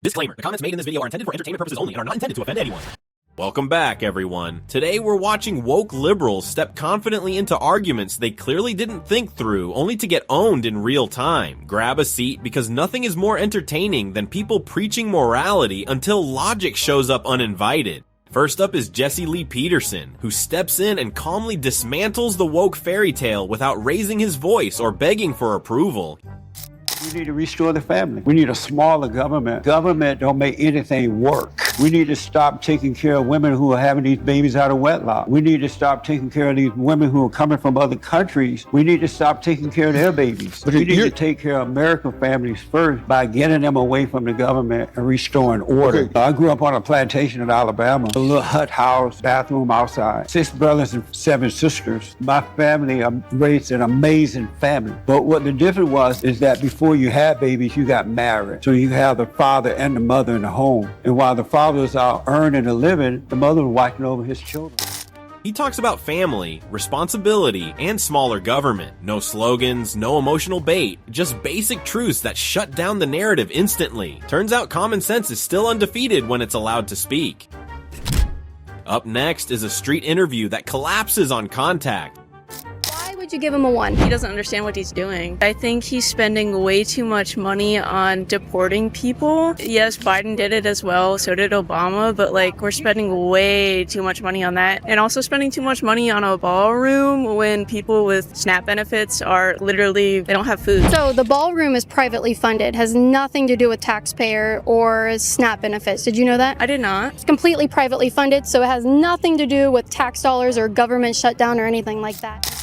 Disclaimer, the comments made in this video are intended for entertainment purposes only and are not intended to offend anyone. Welcome back, everyone. Today we're watching woke liberals step confidently into arguments they clearly didn't think through, only to get owned in real time. Grab a seat, because nothing is more entertaining than people preaching morality until logic shows up uninvited. First up is Jesse Lee Peterson, who steps in and calmly dismantles the woke fairy tale without raising his voice or begging for approval. We need to restore the family. We need a smaller government. Government don't make anything work. We need to stop taking care of women who are having these babies out of wedlock. We need to stop taking care of these women who are coming from other countries. We need to stop taking care of their babies. We need to take care of American families first by getting them away from the government and restoring order. Okay. I grew up on a plantation in Alabama, a little hut house, bathroom outside. 6 brothers and 7 sisters. My family raised an amazing family. But what the difference was is that before you had babies, you got married. So you have the father and the mother in the home. And while the father was out earning a living, the mother was watching over his children. He talks about family, responsibility, and smaller government. No slogans, no emotional bait, just basic truths that shut down the narrative instantly. Turns out common sense is still undefeated when it's allowed to speak. Up next is a street interview that collapses on contact. Would you give him a 1? He doesn't understand what he's doing. I think he's spending way too much money on deporting people. Yes, Biden did it as well, so did Obama, but we're spending way too much money on that. And also spending too much money on a ballroom when people with SNAP benefits are literally, they don't have food. So the ballroom is privately funded, has nothing to do with taxpayer or SNAP benefits. Did you know that? I did not. It's completely privately funded, so it has nothing to do with tax dollars or government shutdown or anything like that.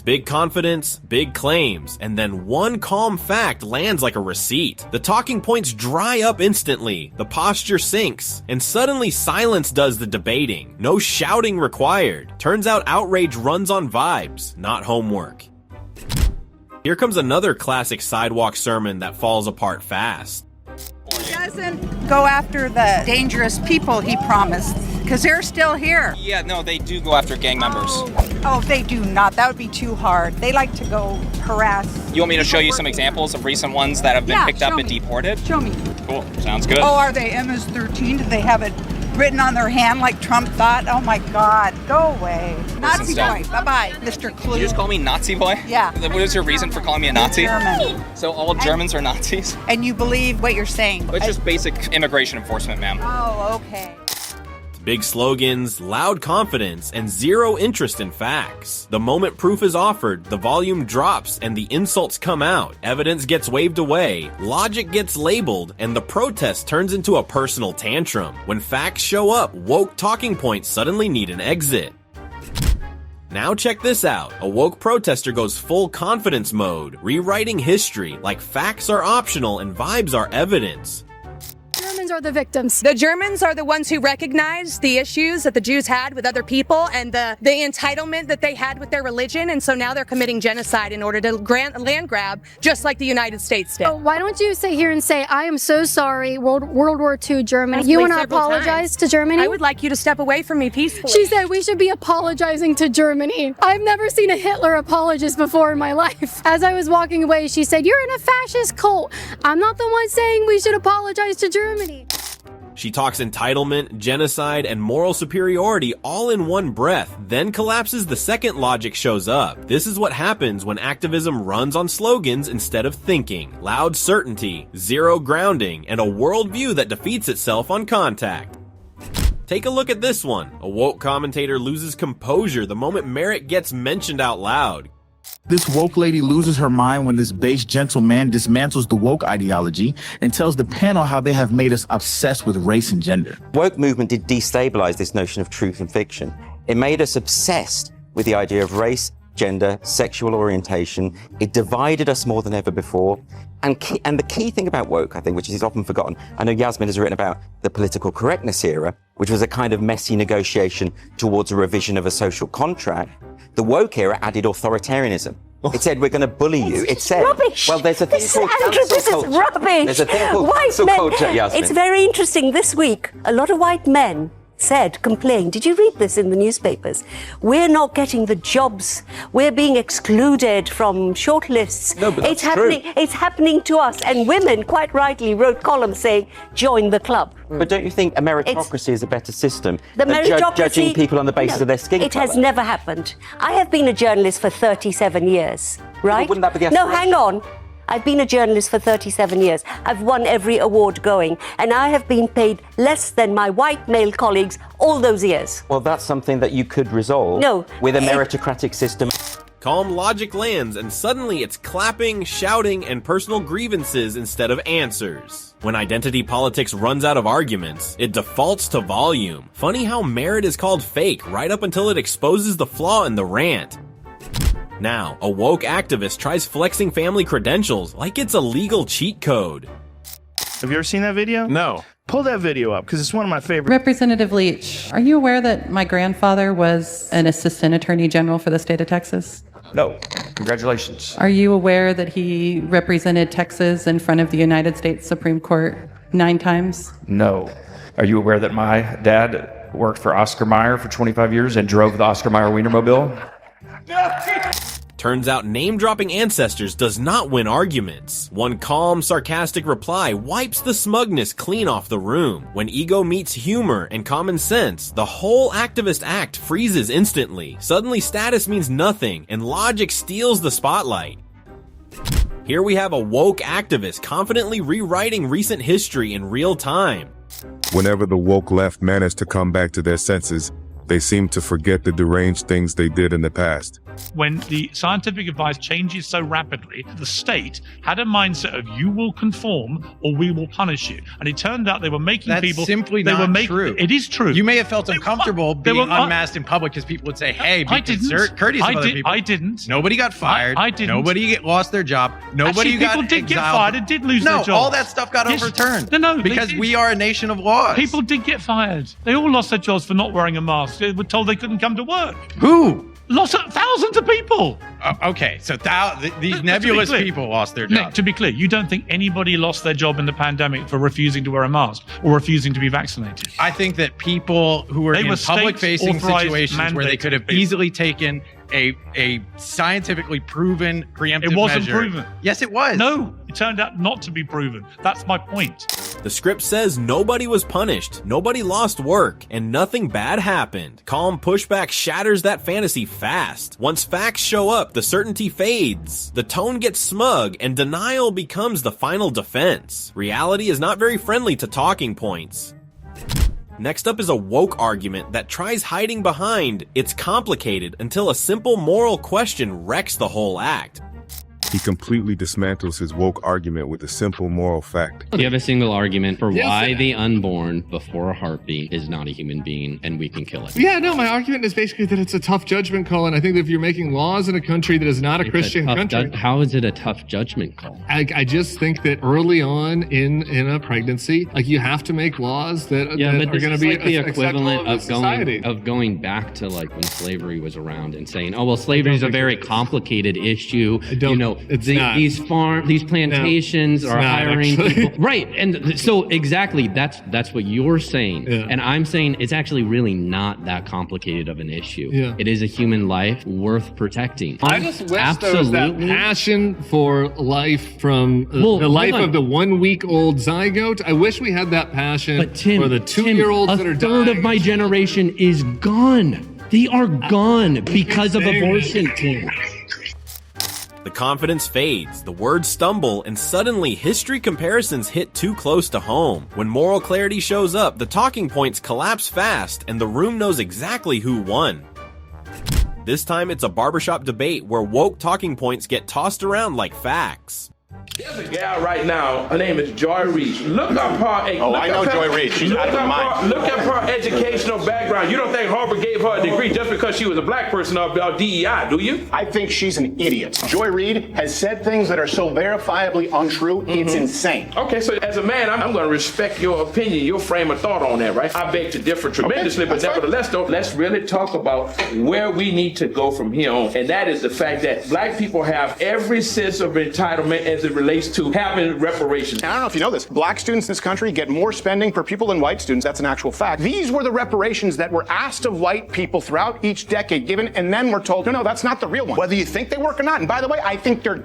Big confidence, big claims, and then one calm fact lands like a receipt. The talking points dry up instantly, the posture sinks, and suddenly silence does the debating. No shouting required. Turns out outrage runs on vibes, not homework. Here comes another classic sidewalk sermon that falls apart fast. He doesn't go after the dangerous people he promised, because they're still here. Yeah, no, they do go after gang members. Oh, they do not. That would be too hard. They like to go harass. You want me to show you some examples of recent ones that have been picked up and deported? Show me. Cool, sounds good. Oh, are they MS-13? Did they have it written on their hand like Trump thought? Oh my God, go away. Nazi boy, bye-bye, Mr. Clue. You just call me Nazi boy? Yeah. What is your reason for calling me a Nazi? German. So all Germans are Nazis? And you believe what you're saying? It's just basic immigration enforcement, ma'am. Oh, okay. Big slogans, loud confidence, and zero interest in facts. The moment proof is offered, the volume drops and the insults come out. Evidence gets waved away, logic gets labeled, and the protest turns into a personal tantrum. When facts show up, woke talking points suddenly need an exit. Now check this out. A woke protester goes full confidence mode, rewriting history like facts are optional and vibes are evidence. Germans are the victims. The Germans are the ones who recognize the issues that the Jews had with other people and the entitlement that they had with their religion, and so now they're committing genocide in order to grant a land grab, just like the United States did. Oh, why don't you sit here and say, I am so sorry, World War II Germany. You want to apologize to Germany? I would like you to step away from me peacefully. She said we should be apologizing to Germany. I've never seen a Hitler apologist before in my life. As I was walking away, she said, you're in a fascist cult. I'm not the one saying we should apologize to Germany. She talks entitlement, genocide, and moral superiority all in one breath, then collapses the second logic shows up. This is what happens when activism runs on slogans instead of thinking. Loud certainty, zero grounding, and a worldview that defeats itself on contact. Take a look at this one. A woke commentator loses composure the moment merit gets mentioned out loud. This woke lady loses her mind when this base gentleman dismantles the woke ideology and tells the panel how they have made us obsessed with race and gender. Woke movement did destabilize this notion of truth and fiction. It made us obsessed with the idea of race, gender, sexual orientation. It divided us more than ever before. And the key thing about woke, I think, which is often forgotten, I know Yasmin has written about the political correctness era, which was a kind of messy negotiation towards a revision of a social contract. The woke era added authoritarianism. It said, we're going to bully you. It said, rubbish. Well, there's a thing called This is rubbish. There's a thing called white cancel men. culture, Yasmin. It's very interesting this week. A lot of white men complained. Did you read this in the newspapers? We're not getting the jobs. We're being excluded from shortlists. No, but it's happening. true. It's happening to us. And women, quite rightly, wrote columns saying, "Join the club." But don't you think a meritocracy is a better system The than meritocracy, judging people on the basis of their skin It has colour? never happened. I have been a journalist for 37 years, right? wouldn't that be the No, aspiration? hang on. I've been a journalist for 37 years. I've won every award going, and I have been paid less than my white male colleagues all those years. Well, that's something that you could resolve No. with a meritocratic system. Calm logic lands, and suddenly it's clapping, shouting, and personal grievances instead of answers. When identity politics runs out of arguments, it defaults to volume. Funny how merit is called fake right up until it exposes the flaw in the rant. Now, a woke activist tries flexing family credentials like it's a legal cheat code. Have you ever seen that video? No. Pull that video up, because it's one of my favorites. Representative Leach, are you aware that my grandfather was an assistant attorney general for the state of Texas? No. Congratulations. Are you aware that he represented Texas in front of the United States Supreme Court 9 times? No. Are you aware that my dad worked for Oscar Mayer for 25 years and drove the Oscar Mayer Wienermobile? Turns out name-dropping ancestors does not win arguments. One calm, sarcastic reply wipes the smugness clean off the room. When ego meets humor and common sense, the whole activist act freezes instantly. Suddenly status means nothing, and logic steals the spotlight. Here we have a woke activist confidently rewriting recent history in real time. Whenever the woke left managed to come back to their senses, they seem to forget the deranged things they did in the past. When the scientific advice changes so rapidly, the state had a mindset of you will conform or we will punish you. And it turned out they were making That's people... simply not true. It is true. You may have felt uncomfortable being unmasked in public because people would say, hey, be courteous of other people. I didn't. Nobody got fired. I didn't. Nobody lost their job. Nobody Actually, got people did get exiled. fired and did lose their jobs. No, all that stuff got overturned. No, because we are a nation of laws. People did get fired. They all lost their jobs for not wearing a mask. They were told they couldn't come to work. Who? Lost thousands of people. Okay, so these nebulous people lost their jobs. Nick, to be clear, you don't think anybody lost their job in the pandemic for refusing to wear a mask or refusing to be vaccinated? I think that people who were in public-facing situations where they could have easily taken a scientifically proven preemptive measure. It wasn't proven. Yes, it was. No, it turned out not to be proven. That's my point. The script says nobody was punished, nobody lost work, and nothing bad happened. Calm pushback shatters that fantasy fast. Once facts show up, the certainty fades. The tone gets smug, and denial becomes the final defense. Reality is not very friendly to talking points. Next up is a woke argument that tries hiding behind "it's complicated" until a simple moral question wrecks the whole act. He completely dismantles his woke argument with a simple moral fact. Do you have a single argument for why the unborn before a heartbeat is not a human being and we can kill it? Yeah, no, my argument is basically that it's a tough judgment call, and I think that if you're making laws in a country that is not a Christian country... How is it a tough judgment call? I just think that early on in a pregnancy, like, you have to make laws that, are going to be like the equivalent of going back to like when slavery was around and saying, oh, well, slavery is a very complicated issue. These plantations are hiring people. Right. And so exactly that's what you're saying. Yeah. And I'm saying it's actually really not that complicated of an issue. Yeah. It is a human life worth protecting. I just wish there was that passion for life from the life of the 1-week-old zygote. I wish we had that passion for the 2-year-olds that are dying. A third of my generation is gone. They are gone because of abortion, Tim. The confidence fades, the words stumble, and suddenly history comparisons hit too close to home. When moral clarity shows up, the talking points collapse fast, and the room knows exactly who won. This time it's a barbershop debate where woke talking points get tossed around like facts. There's a gal right now, her name is Joy Reid. Look up her... I know Joy Reid. She's out of her mind. Look up her educational background. You don't think Harvard gave her a degree just because she was a black person or DEI, do you? I think she's an idiot. Joy Reid has said things that are so verifiably untrue, it's insane. Okay, so as a man, I'm going to respect your opinion, your frame of thought on that, right? I beg to differ tremendously, but nevertheless, though, let's really talk about where we need to go from here on. And that is the fact that black people have every sense of entitlement and as it relates to having reparations. And I don't know if you know this, black students in this country get more spending per pupil than white students. That's an actual fact. These were the reparations that were asked of white people throughout each decade given, and then we're told, no, that's not the real one. Whether you think they work or not. And by the way, I think they're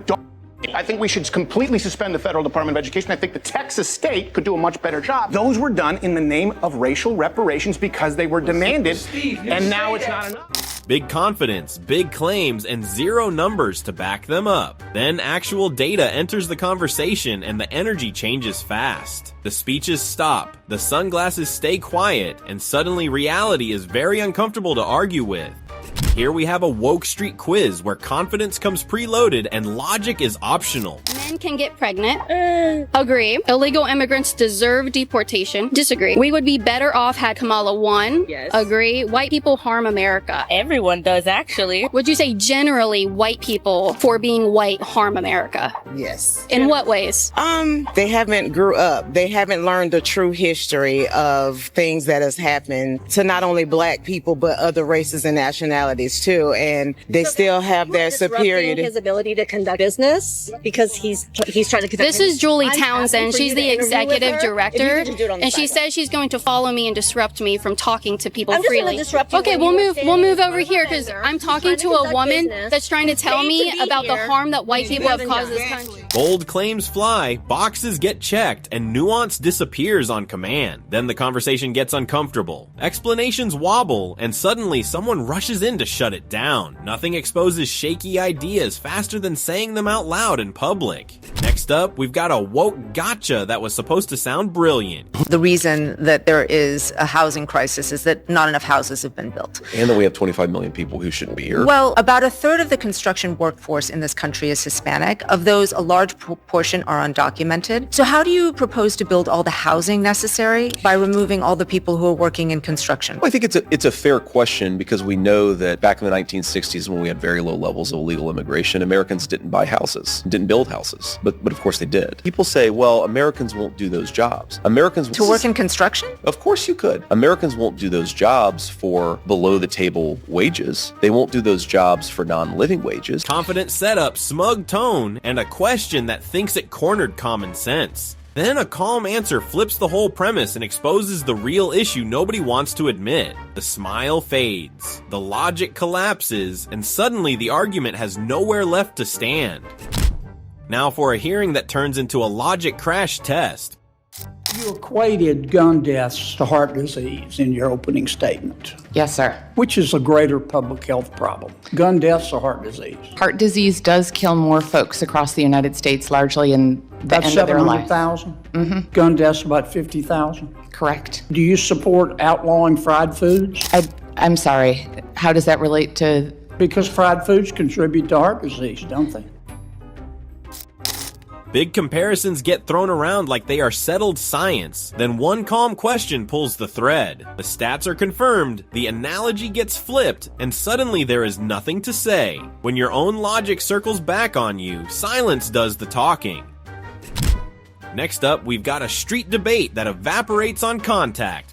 I think we should completely suspend the Federal Department of Education. I think the Texas state could do a much better job. Those were done in the name of racial reparations because they were demanded, and now it's not enough. Big confidence, big claims, and zero numbers to back them up. Then actual data enters the conversation and the energy changes fast. The speeches stop, the sunglasses stay quiet, and suddenly reality is very uncomfortable to argue with. Here we have a woke street quiz where confidence comes preloaded and logic is optional. Men can get pregnant. Agree. Illegal immigrants deserve deportation. Disagree. We would be better off had Kamala won. Yes. Agree. White people harm America. Everyone does, actually. Would you say generally white people, for being white, harm America? Yes. In what ways? They haven't grew up. They haven't learned the true history of things that has happened to not only black people, but other races and nationalities too. And they still have their superiority. His ability to conduct business because he's trying to conduct. This is Julie Townsend. She's the executive director, and she says she's going to follow me and disrupt me from talking to people freely. I'm just gonna disrupt you. Okay, we'll move over here because I'm talking to a woman that's trying to tell me about the harm that white people have caused this country. Bold claims fly, boxes get checked, and nuance disappears on command. Then the conversation gets uncomfortable. Explanations wobble, and suddenly someone rushes in to shut it down. Nothing exposes shaky ideas faster than saying them out loud in public. Next up, we've got a woke gotcha that was supposed to sound brilliant. The reason that there is a housing crisis is that not enough houses have been built. And that we have 25 million people who shouldn't be here. Well, about a third of the construction workforce in this country is Hispanic. Of those, a large proportion are undocumented. So how do you propose to build all the housing necessary by removing all the people who are working in construction? Well, I think it's a fair question because we know that back in the 1960s when we had very low levels of illegal immigration, Americans didn't buy houses, didn't build houses. But of course they did. People say, well, Americans won't do those jobs. To work in construction? Of course you could. Americans won't do those jobs for below the table wages. They won't do those jobs for non-living wages. Confident setup, smug tone, and a question that thinks it cornered common sense. Then a calm answer flips the whole premise and exposes the real issue nobody wants to admit. The smile fades, the logic collapses, and suddenly the argument has nowhere left to stand. Now for a hearing that turns into a logic crash test. You equated gun deaths to heart disease in your opening statement. Yes, sir. Which is a greater public health problem, gun deaths or heart disease? Heart disease does kill more folks across the United States, largely in the About end of their life. 700,000? Mm-hmm. Gun deaths about 50,000? Correct. Do you support outlawing fried foods? I'm sorry. How does that relate to? Because fried foods contribute to heart disease, don't they? Big comparisons get thrown around like they are settled science. Then one calm question pulls the thread. The stats are confirmed, the analogy gets flipped, and suddenly there is nothing to say. When your own logic circles back on you, silence does the talking. Next up, we've got a street debate that evaporates on contact.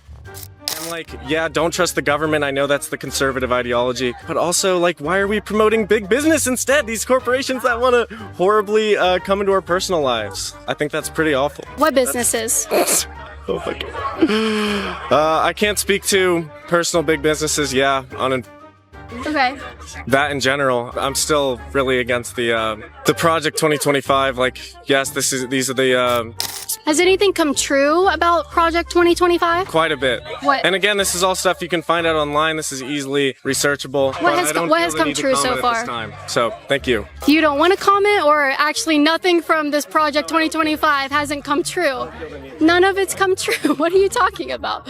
I'm like, yeah, don't trust the government. I know that's the conservative ideology. But also, like, why are we promoting big business instead? These corporations that want to horribly come into our personal lives. I think that's pretty awful. What businesses? Oh my God. I can't speak to personal big businesses. Yeah, Okay. that in general. I'm still really against the Project 2025. Like, yes, these are the Has anything come true about Project 2025? quite a bit. What? And again, this is all stuff you can find out online. This is easily researchable. What has come true so far? So, thank you. You don't want to comment, or actually nothing from this Project 2025 hasn't come true? None of it's come true. What are you talking about?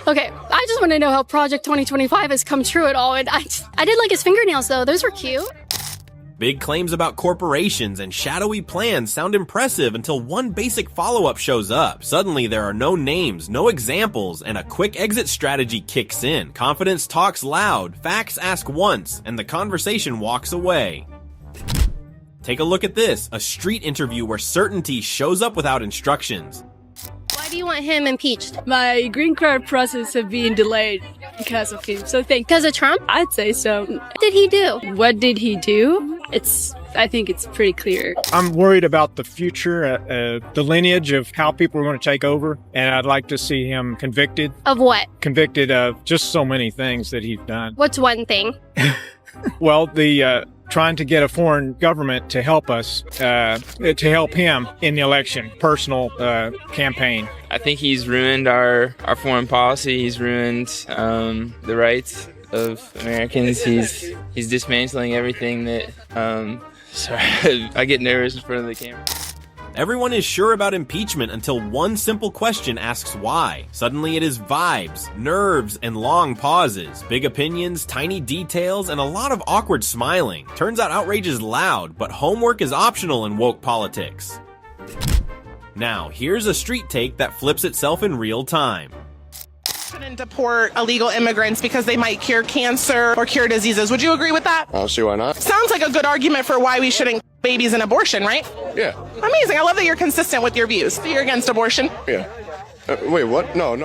Okay, I just want to know how Project 2025 has come true at all. And I did like his fingernails though. Those were cute. Big claims about corporations and shadowy plans sound impressive until one basic follow-up shows up. Suddenly there are no names, no examples, and a quick exit strategy kicks in. Confidence talks loud, facts ask once, and the conversation walks away. Take a look at this, a street interview where certainty shows up without instructions. Why do you want him impeached? My green card process has been delayed because of him. So because of Trump? I'd say so. What did he do? What did he do? I think it's pretty clear. I'm worried about the future, the lineage of how people are going to take over, and I'd like to see him convicted. Of what? Convicted of just so many things that he's done. What's one thing? Well, the trying to get a foreign government to help us, to help him in the election, personal campaign. I think he's ruined our foreign policy. He's ruined the rights of Americans. He's dismantling everything that. Sorry, I get nervous in front of the camera. Everyone is sure about impeachment until one simple question asks why. Suddenly it is vibes, nerves, and long pauses, big opinions, tiny details, and a lot of awkward smiling. Turns out outrage is loud, but homework is optional in woke politics. Now, here's a street take that flips itself in real time. Shouldn't deport illegal immigrants because they might cure cancer or cure diseases. Would you agree with that? I don't see why not. Sounds like a good argument for why we shouldn't babies in abortion, right? Yeah. Amazing. I love that you're consistent with your views. So you're against abortion? Yeah. Wait, what? No.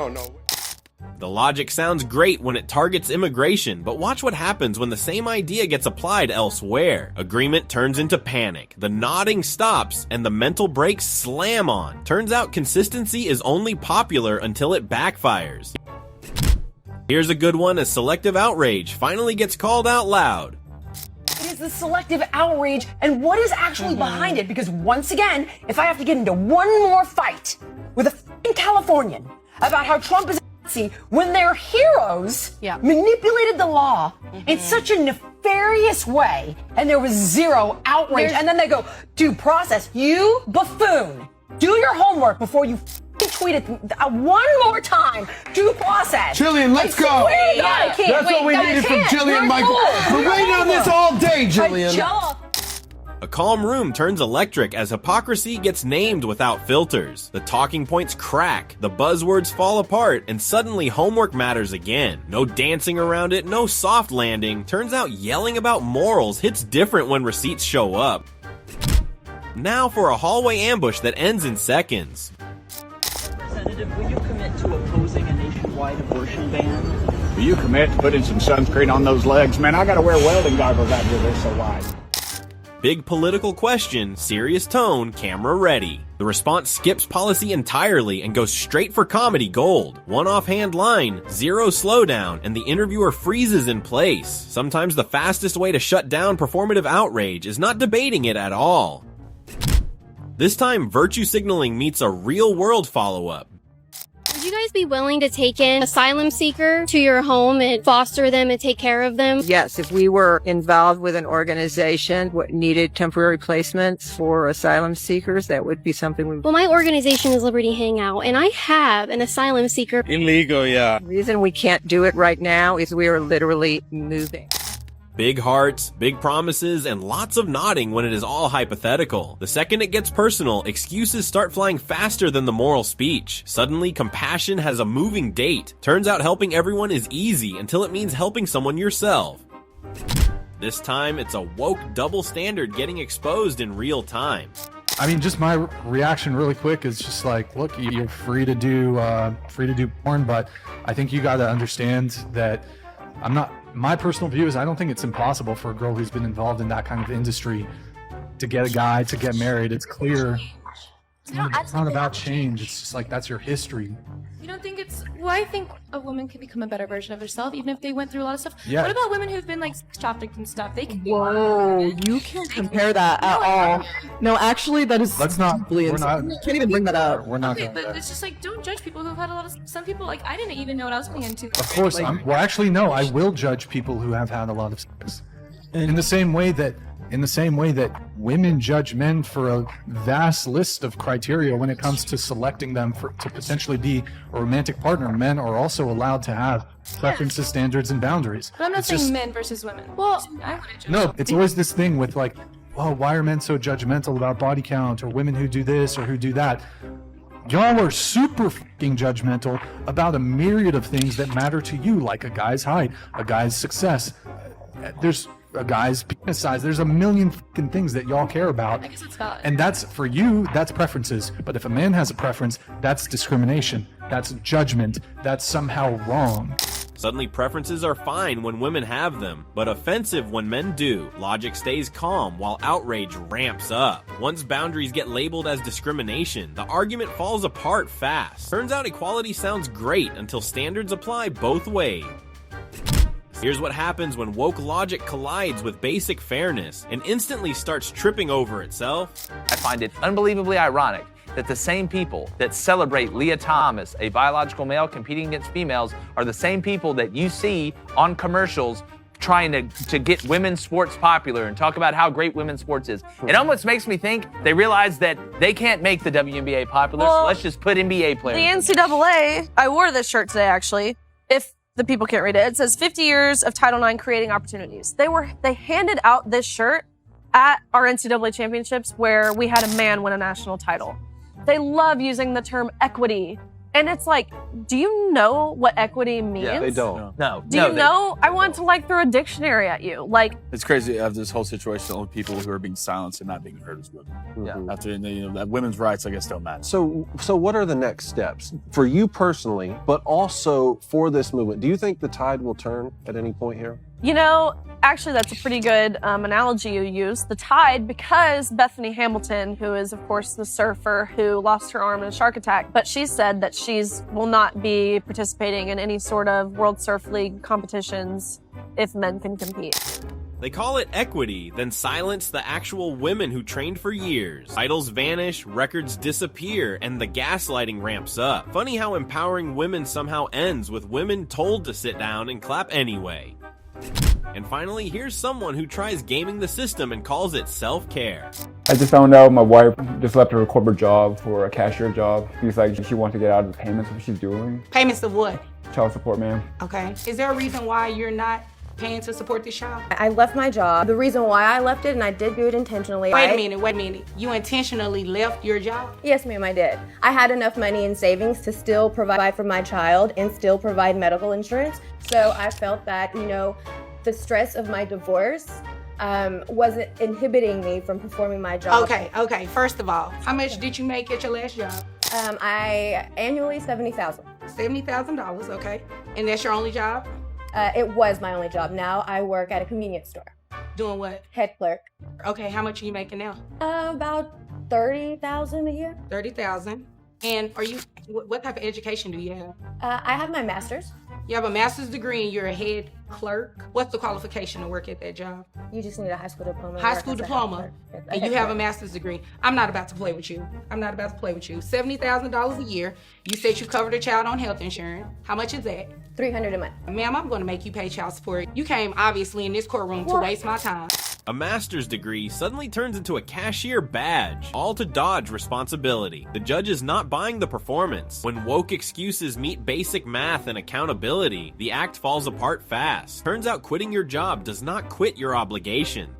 The logic sounds great when it targets immigration, but watch what happens when the same idea gets applied elsewhere. Agreement turns into panic, the nodding stops, and the mental brakes slam on. Turns out consistency is only popular until it backfires. Here's a good one as selective outrage finally gets called out loud. It is the selective outrage and what is actually behind it, because once again, if I have to get into one more fight with a f***ing Californian about how Trump is a Nazi when their heroes manipulated the law in such a nefarious way and there was zero outrage, and then they go, due process, you buffoon, do your homework before you tweet it one more time. Due process. Jillian, let's go. That's what we needed from Jillian, Michael. We're waiting on this all day, Jillian. A calm room turns electric as hypocrisy gets named without filters. The talking points crack, the buzzwords fall apart, and suddenly homework matters again. No dancing around it, no soft landing. Turns out yelling about morals hits different when receipts show up. Now for a hallway ambush that ends in seconds. Representative, will you commit to opposing a nationwide abortion ban? Will you commit to putting some sunscreen on those legs? Man, I gotta wear welding goggles out here, they're so wide. Big political question, serious tone, camera ready. The response skips policy entirely and goes straight for comedy gold. One offhand line, zero slowdown, and the interviewer freezes in place. Sometimes the fastest way to shut down performative outrage is not debating it at all. This time, virtue signaling meets a real-world follow-up. Would you guys be willing to take in asylum seeker to your home and foster them and take care of them? Yes, if we were involved with an organization that needed temporary placements for asylum seekers, that would be something we... Well, my organization is Liberty Hangout, and I have an asylum seeker. Illegal, yeah. The reason we can't do it right now is we are literally moving. Big hearts, big promises, and lots of nodding when it is all hypothetical. The second it gets personal, excuses start flying faster than the moral speech. Suddenly, compassion has a moving date. Turns out helping everyone is easy until it means helping someone yourself. This time, it's a woke double standard getting exposed in real time. I mean, just my reaction really quick is just like, look, you're free to do porn, but I think you got to understand that my personal view is I don't think it's impossible for a girl who's been involved in that kind of industry to get a guy to get married. It's clear. It's not about change. It's just like, that's your history. You don't think it's... Well, I think a woman can become a better version of herself, even if they went through a lot of stuff. Yeah. What about women who've been, like, trafficked and stuff? They can be... Whoa, you can't compare that at all. No, actually, that is... Let's not... You can't even bring that up. We're not Okay, but it's just like, don't judge people who've had a lot of... Some people, like, I didn't even know what I was getting into. Of course, well, actually, no, I will judge people who have had a lot of sex. In the same way that women judge men for a vast list of criteria when it comes to selecting them to potentially be a romantic partner, men are also allowed to have preferences, standards, and boundaries. But I'm not saying men versus women. Well, I wouldn't judge. No, it's always this thing with like, well, why are men so judgmental about body count, or women who do this or who do that? Y'all are super fucking judgmental about a myriad of things that matter to you, like a guy's height, a guy's success. There's a guy's penis size. There's a million fucking things that y'all care about. I guess it's valid. And that's, for you, that's preferences. But if a man has a preference, that's discrimination. That's judgment. That's somehow wrong. Suddenly preferences are fine when women have them, but offensive when men do. Logic stays calm while outrage ramps up. Once boundaries get labeled as discrimination, the argument falls apart fast. Turns out equality sounds great until standards apply both ways. Here's what happens when woke logic collides with basic fairness and instantly starts tripping over itself. I find it unbelievably ironic that the same people that celebrate Leah Thomas, a biological male competing against females, are the same people that you see on commercials trying to get women's sports popular and talk about how great women's sports is. It almost makes me think they realize that they can't make the WNBA popular, so let's just put NBA players. The NCAA, I wore this shirt today actually, if the people can't read it. It says 50 years of Title IX creating opportunities. They handed out this shirt at our NCAA championships where we had a man win a national title. They love using the term equity. And it's like, do you know what equity means? Yeah, they don't. No. Do you know? I want to like throw a dictionary at you. Like, it's crazy to have this whole situation of people who are being silenced and not being heard as women. Yeah. After, that women's rights, I guess, don't matter. So what are the next steps for you personally, but also for this movement? Do you think the tide will turn at any point here? you know, actually that's a pretty good analogy you use. The tide, because Bethany Hamilton, who is of course the surfer who lost her arm in a shark attack, but she said that will not be participating in any sort of World Surf League competitions if men can compete. They call it equity, then silence the actual women who trained for years. Titles vanish, records disappear, and the gaslighting ramps up. Funny how empowering women somehow ends with women told to sit down and clap anyway. And finally, here's someone who tries gaming the system and calls it self-care. I just found out my wife just left her corporate job for a cashier job. She's like, she wants to get out of the payments of what she's doing. Payments of what? Child support, ma'am. Okay. Is there a reason why you're not paying to support this child? I left my job. The reason why I left it, and I did do it intentionally. Wait a minute. You intentionally left your job? Yes, ma'am, I did. I had enough money in savings to still provide for my child and still provide medical insurance. So I felt that, you know, the stress of my divorce wasn't inhibiting me from performing my job. Okay. First of all, how much did you make at your last job? I annually $70,000. $70,000, okay. And that's your only job? It was my only job. Now I work at a convenience store. Doing what? Head clerk. Okay, how much are you making now? About $30,000 a year. $30,000. And what type of education do you have? I have my master's. You have a master's degree and you're a head clerk. What's the qualification to work at that job? You just need a high school diploma. High school diploma, and you have a master's degree. I'm not about to play with you. $70,000 a year. You said you covered a child on health insurance. How much is that? $300 a month. Ma'am, I'm going to make you pay child support. You came obviously in this courtroom to waste my time. A master's degree suddenly turns into a cashier badge, all to dodge responsibility. The judge is not buying the performance. When woke excuses meet basic math and accountability, the act falls apart fast. Turns out quitting your job does not quit your obligation.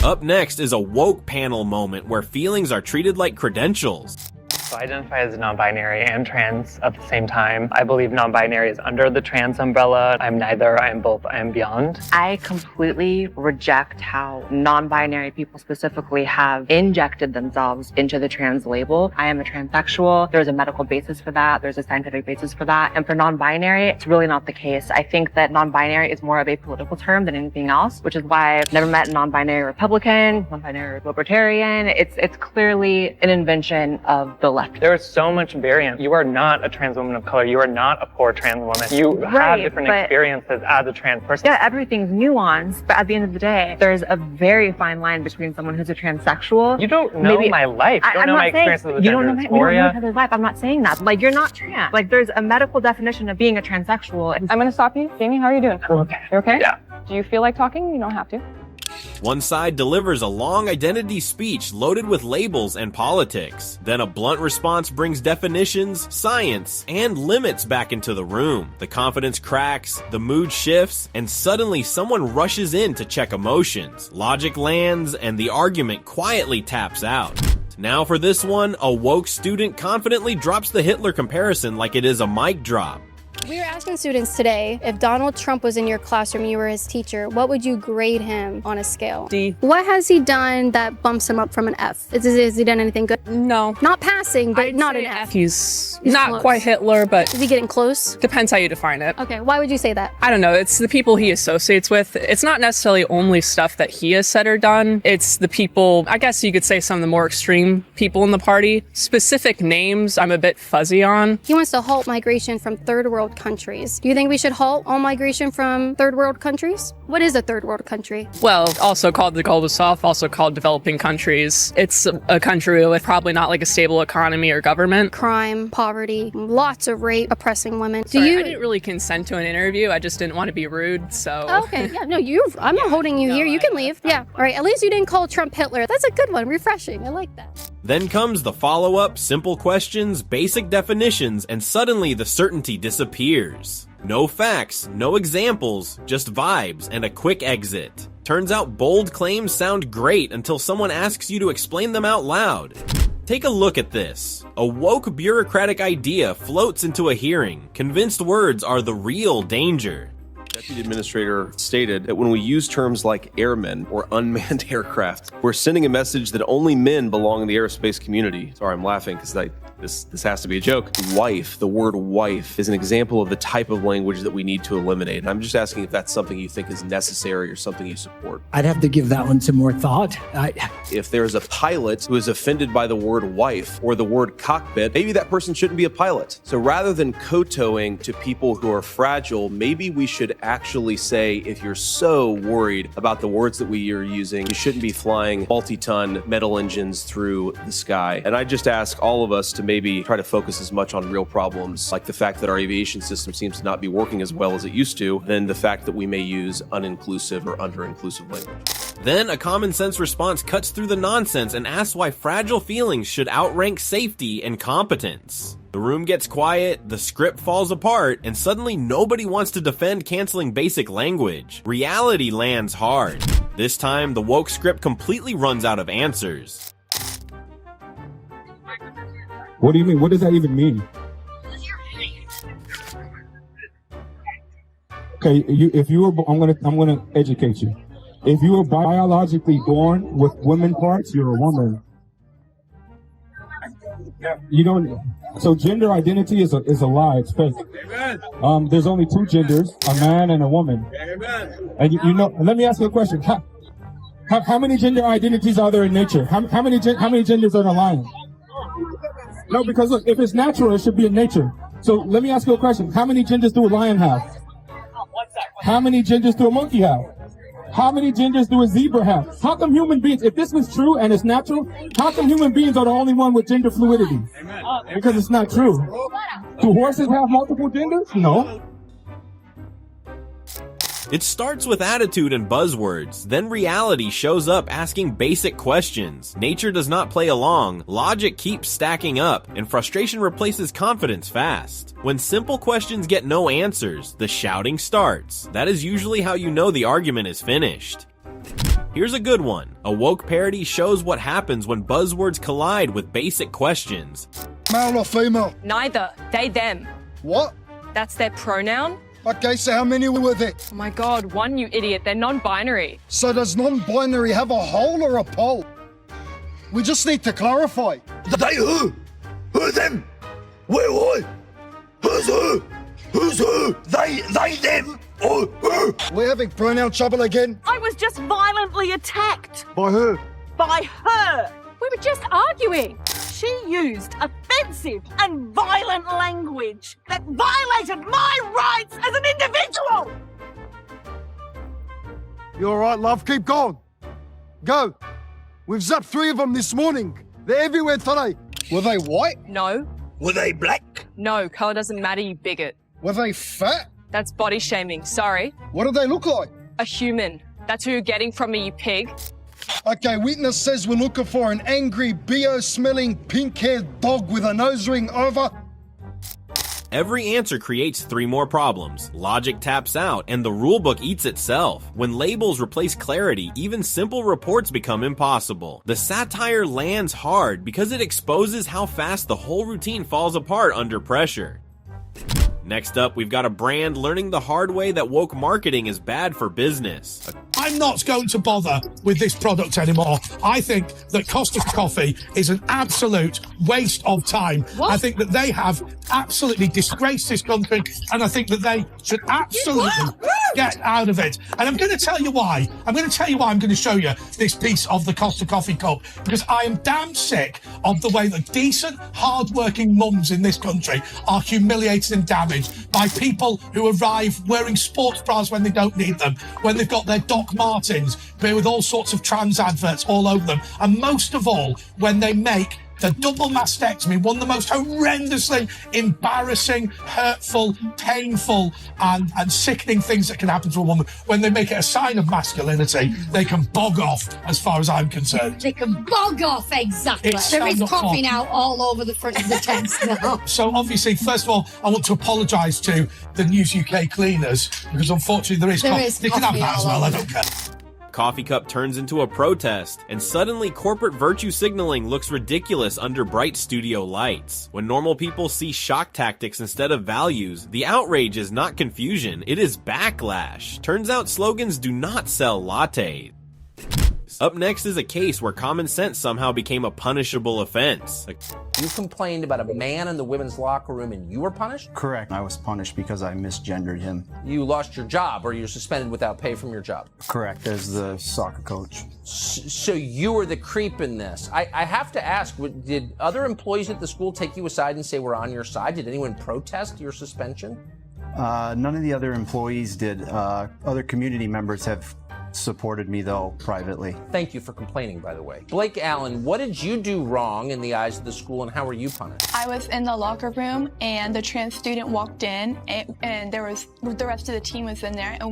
Up next is a woke panel moment where feelings are treated like credentials. So I identify as non-binary and trans at the same time. I believe non-binary is under the trans umbrella. I'm neither, I am both, I am beyond. I completely reject how non-binary people specifically have injected themselves into the trans label. I am a transsexual. There's a medical basis for that. There's a scientific basis for that. And for non-binary, it's really not the case. I think that non-binary is more of a political term than anything else, which is why I've never met a non-binary Republican, non-binary libertarian. It's clearly an invention of the left. There is so much variance. You are not a trans woman of color. You are not a poor trans woman. You have different experiences as a trans person. Yeah, everything's nuanced, but at the end of the day, there's a very fine line between someone who's a transsexual. You don't know my life. You don't know my experience as a gender dysphoria. You don't know each other's life. I'm not saying that. Like, you're not trans. Like, there's a medical definition of being a transsexual. I'm gonna stop you. Jamie, how are you doing? I'm okay. You okay? Yeah. Do you feel like talking? You don't have to. One side delivers a long identity speech loaded with labels and politics. Then a blunt response brings definitions, science, and limits back into the room. The confidence cracks, the mood shifts, and suddenly someone rushes in to check emotions. Logic lands, and the argument quietly taps out. Now for this one, a woke student confidently drops the Hitler comparison like it is a mic drop. We were asking students today, if Donald Trump was in your classroom, you were his teacher, what would you grade him on a scale? D. What has he done that bumps him up from an F? Has he done anything good? No. Not passing, but not an F. He's not close. quite Hitler, but Is he getting close? depends how you define it. Okay, why would you say that? I don't know. It's the people he associates with. It's not necessarily only stuff that he has said or done. It's the people, I guess you could say some of the more extreme people in the party. Specific names I'm a bit fuzzy on. He wants to halt migration from third world countries. Do you think we should halt all migration from third world countries? What is a third world country? Well, also called the Global South, also called developing countries. It's a country with probably not like a stable economy or government. Crime, poverty, lots of rape, oppressing women. Sorry, I didn't really consent to an interview. I just didn't want to be rude, so. Okay, yeah, no, I'm not holding you here. You can leave. Yeah, all right, at least you didn't call Trump Hitler. That's a good one, refreshing. I like that. Then comes the follow-up, simple questions, basic definitions, and suddenly the certainty disappears. No facts, no examples, just vibes and a quick exit. Turns out bold claims sound great until someone asks you to explain them out loud. Take a look at this. A woke bureaucratic idea floats into a hearing. Convinced words are the real danger. Deputy Administrator stated that when we use terms like airmen or unmanned aircraft, we're sending a message that only men belong in the aerospace community. Sorry, I'm laughing because this has to be a joke. Wife, the word wife, is an example of the type of language that we need to eliminate. And I'm just asking if that's something you think is necessary or something you support. I'd have to give that one some more thought. If there's a pilot who is offended by the word wife or the word cockpit, maybe that person shouldn't be a pilot. So rather than kowtowing to people who are fragile, maybe we should actually say, if you're so worried about the words that we are using, you shouldn't be flying multi-ton metal engines through the sky. And I just ask all of us to maybe try to focus as much on real problems, like the fact that our aviation system seems to not be working as well as it used to, than the fact that we may use uninclusive or under-inclusive language. Then a common sense response cuts through the nonsense and asks why fragile feelings should outrank safety and competence. The room gets quiet, the script falls apart, and suddenly nobody wants to defend canceling basic language. Reality lands hard. This time, the woke script completely runs out of answers. What do you mean? What does that even mean? Okay, I'm gonna educate you. If you were biologically born with women parts, you're a woman. You don't. So gender identity is a lie. It's fake. Amen. There's only two genders: a man and a woman. Amen. And you know. Let me ask you a question. How many gender identities are there in nature? How many genders are in a lion? No, because look, if it's natural, it should be in nature. So let me ask you a question. How many genders do a lion have? How many genders do a monkey have? How many genders do a zebra have? How come human beings, if this was true and it's natural, how come human beings are the only one with gender fluidity? Because it's not true. Do horses have multiple genders? No. It starts with attitude and buzzwords, then reality shows up asking basic questions. Nature does not play along, logic keeps stacking up, and frustration replaces confidence fast. When simple questions get no answers, the shouting starts. That is usually how you know the argument is finished. Here's a good one. A woke parody shows what happens when buzzwords collide with basic questions. Male or female? Neither. They, them. What? That's their pronoun. Okay, so how many were there? Oh my god, one, you idiot. They're non-binary. So does non-binary have a hole or a pole? We just need to clarify. They who? Who them? Where I? Who's who? Who's who? They, them, or who? We're having pronoun trouble again? I was just violently attacked. By who? By her. We were just arguing. She used offensive and violent language that violated my rights as an individual. You all right, love? Keep going. Go. We've zapped 3 of them this morning. They're everywhere today. Were they white? No. Were they black? No, colour doesn't matter, you bigot. Were they fat? That's body shaming, sorry. What do they look like? A human. That's who you're getting from me, you pig. Okay, witness says we're looking for an angry, BO-smelling, pink-haired dog with a nose ring, over. Every answer creates 3 more problems. Logic taps out, and the rulebook eats itself. When labels replace clarity, even simple reports become impossible. The satire lands hard because it exposes how fast the whole routine falls apart under pressure. Next up, we've got a brand learning the hard way that woke marketing is bad for business. I'm not going to bother with this product anymore. I think that Costa Coffee is an absolute waste of time. I think that they have absolutely disgraced this country, and I think that they should absolutely get out of it. And I'm going to tell you why. I'm going to show you this piece of the Costa Coffee cup, because I am damn sick of the way that decent, hard-working mums in this country are humiliated and damaged by people who arrive wearing sports bras when they don't need them, when they've got their Doc Martens with all sorts of trans adverts all over them, and most of all, when they make the double mastectomy, one of the most horrendously embarrassing, hurtful, painful, and sickening things that can happen to a woman. When they make it a sign of masculinity, they can bog off, as far as I'm concerned. They can bog off, exactly. There is coughing out all over the front of the text now. So obviously, first of all, I want to apologise to the News UK cleaners, because unfortunately there is coffee. They can have that as well, I don't care. Coffee cup turns into a protest, and suddenly corporate virtue signaling looks ridiculous under bright studio lights. When normal people see shock tactics instead of values, the outrage is not confusion, it is backlash. Turns out slogans do not sell lattes. Up next is a case where common sense somehow became a punishable offense. You complained about a man in the women's locker room and you were punished? Correct. I was punished because I misgendered him. You lost your job, or you're suspended without pay from your job? Correct, as the soccer coach. So you were the creep in this. I have to ask, did other employees at the school take you aside and say we're on your side? Did anyone protest your suspension? None of the other employees did. Other community members have supported me, though, privately. Thank you for complaining, by the way. Blake Allen, what did you do wrong in the eyes of the school, and how were you punished? I was in the locker room, and the trans student walked in, and there was the rest of the team was in there, and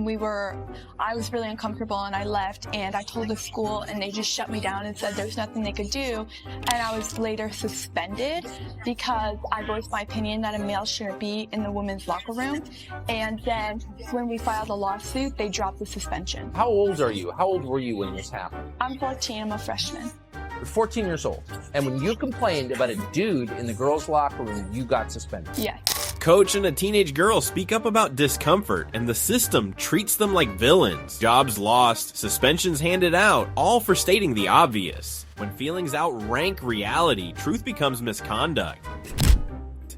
I was really uncomfortable, and I left, and I told the school, and they just shut me down and said there's nothing they could do, and I was later suspended because I voiced my opinion that a male shouldn't be in the women's locker room, and then when we filed a lawsuit, they dropped the suspension. How old are you? How old were you when this happened? I'm 14. I'm a freshman. You're 14 years old. And when you complained about a dude in the girls' locker room, you got suspended. Yes. Coach and a teenage girl speak up about discomfort, and the system treats them like villains. Jobs lost, suspensions handed out, all for stating the obvious. When feelings outrank reality, truth becomes misconduct.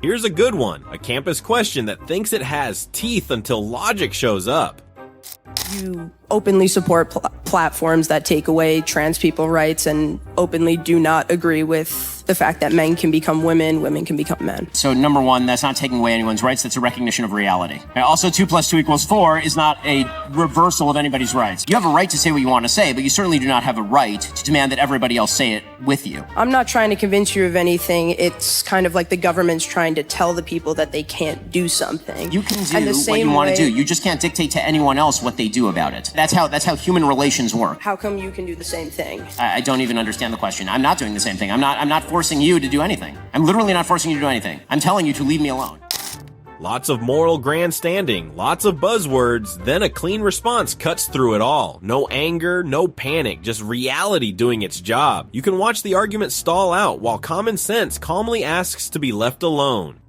Here's a good one, a campus question that thinks it has teeth until logic shows up. You openly support platforms that take away trans people rights and openly do not agree with the fact that men can become women, women can become men. So number one, that's not taking away anyone's rights, that's a recognition of reality. And also 2 + 2 = 4 is not a reversal of anybody's rights. You have a right to say what you want to say, but you certainly do not have a right to demand that everybody else say it with you. I'm not trying to convince you of anything. It's kind of like the government's trying to tell the people that they can't do something. You can do what you want to do. You just can't dictate to anyone else what they do about it. That's how human relations work. How come you can do the same thing? I don't even understand the question. I'm not doing the same thing. I'm not forcing you to do anything. I'm literally not forcing you to do anything. I'm telling you to leave me alone. Lots of moral grandstanding, lots of buzzwords, then a clean response cuts through it all. No anger, no panic, just reality doing its job. You can watch the argument stall out while common sense calmly asks to be left alone.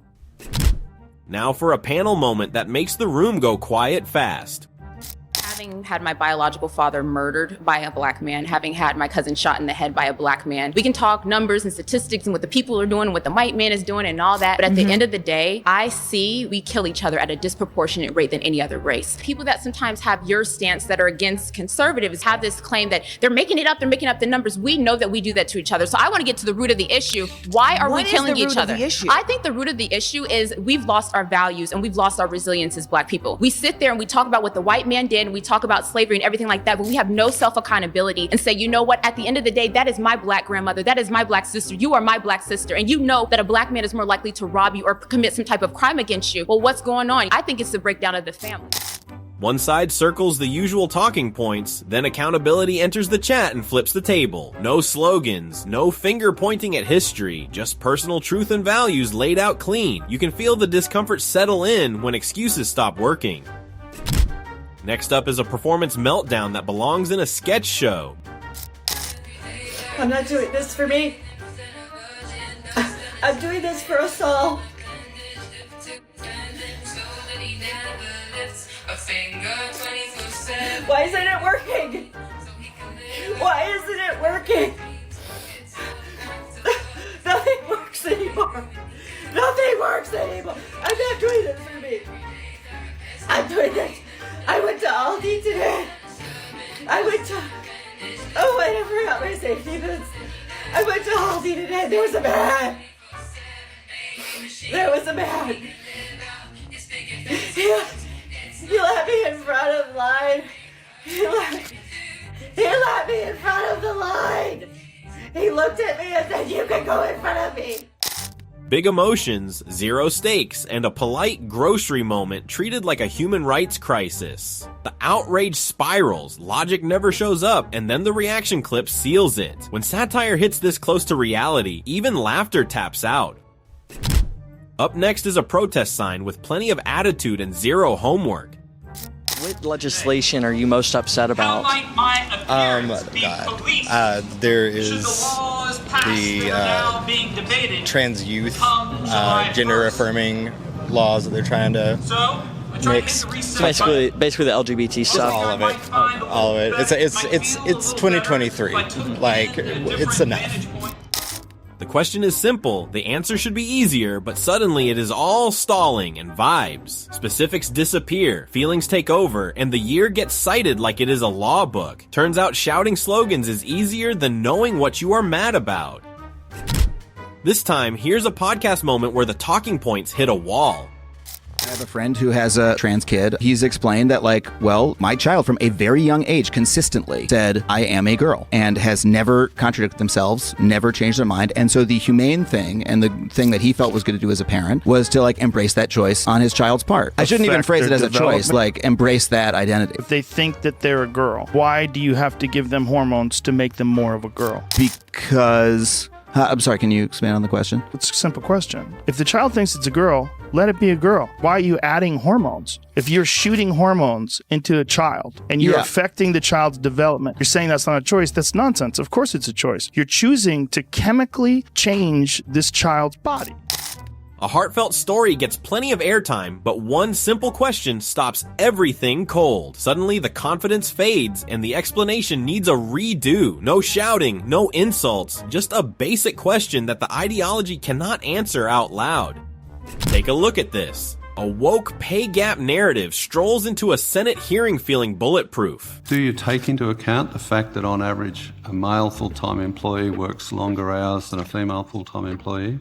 Now for a panel moment that makes the room go quiet fast. Having had my biological father murdered by a black man, having had my cousin shot in the head by a black man, we can talk numbers and statistics and what the people are doing and what the white man is doing and all that. But at the end of the day, I see we kill each other at a disproportionate rate than any other race. People that sometimes have your stance that are against conservatives have this claim that they're making it up, they're making up the numbers. We know that we do that to each other. So I want to get to the root of the issue. Why are we killing each other? I think the root of the issue is we've lost our values and we've lost our resilience as black people. We sit there and we talk about what the white man did and we talk about slavery and everything like that, but we have no self-accountability and say, you know what, at the end of the day, that is my black grandmother, that is my black sister, you are my black sister, and you know that a black man is more likely to rob you or commit some type of crime against you. Well, what's going on? I think it's the breakdown of the family. One side circles the usual talking points, then accountability enters the chat and flips the table. No slogans, no finger pointing at history, just personal truth and values laid out clean. You can feel the discomfort settle in when excuses stop working. Next up is a performance meltdown that belongs in a sketch show. I'm not doing this for me. I'm doing this for us all. Why isn't it working? Why isn't it working? Nothing works anymore. Nothing works anymore. I'm not doing this for me. I'm doing this. I went to Aldi today. Oh wait, I forgot my safety boots. I went to Aldi today. There was a man. He let me in front of the line. He let me in front of the line. He looked at me and said, "You can go in front of me." Big emotions, zero stakes, and a polite grocery moment treated like a human rights crisis. The outrage spirals, logic never shows up, and then the reaction clip seals it. When satire hits this close to reality, even laughter taps out. Up next is a protest sign with plenty of attitude and zero homework. What legislation are you most upset about? There is the trans youth, gender affirming laws that they're trying to mix. Basically the LGBT stuff. All of it. It's 2023. Like, it's enough. The question is simple, the answer should be easier, but suddenly it is all stalling and vibes. Specifics disappear, feelings take over, and the year gets cited like it is a law book. Turns out shouting slogans is easier than knowing what you are mad about. This time, here's a podcast moment where the talking points hit a wall. I have a friend who has a trans kid. He's explained that, my child from a very young age consistently said, "I am a girl," and has never contradicted themselves, never changed their mind. And so the humane thing and the thing that he felt was good to do as a parent was to embrace that choice on his child's part. I shouldn't even phrase it as a choice, embrace that identity. If they think that they're a girl, why do you have to give them hormones to make them more of a girl? Because... I'm sorry, can you expand on the question? It's a simple question. If the child thinks it's a girl, let it be a girl. Why are you adding hormones? If you're shooting hormones into a child and you're affecting the child's development, you're saying that's not a choice, that's nonsense. Of course it's a choice. You're choosing to chemically change this child's body. A heartfelt story gets plenty of airtime, but one simple question stops everything cold. Suddenly, the confidence fades, and the explanation needs a redo. No shouting, no insults, just a basic question that the ideology cannot answer out loud. Take a look at this. A woke pay gap narrative strolls into a Senate hearing feeling bulletproof. Do you take into account the fact that on average, a male full-time employee works longer hours than a female full-time employee?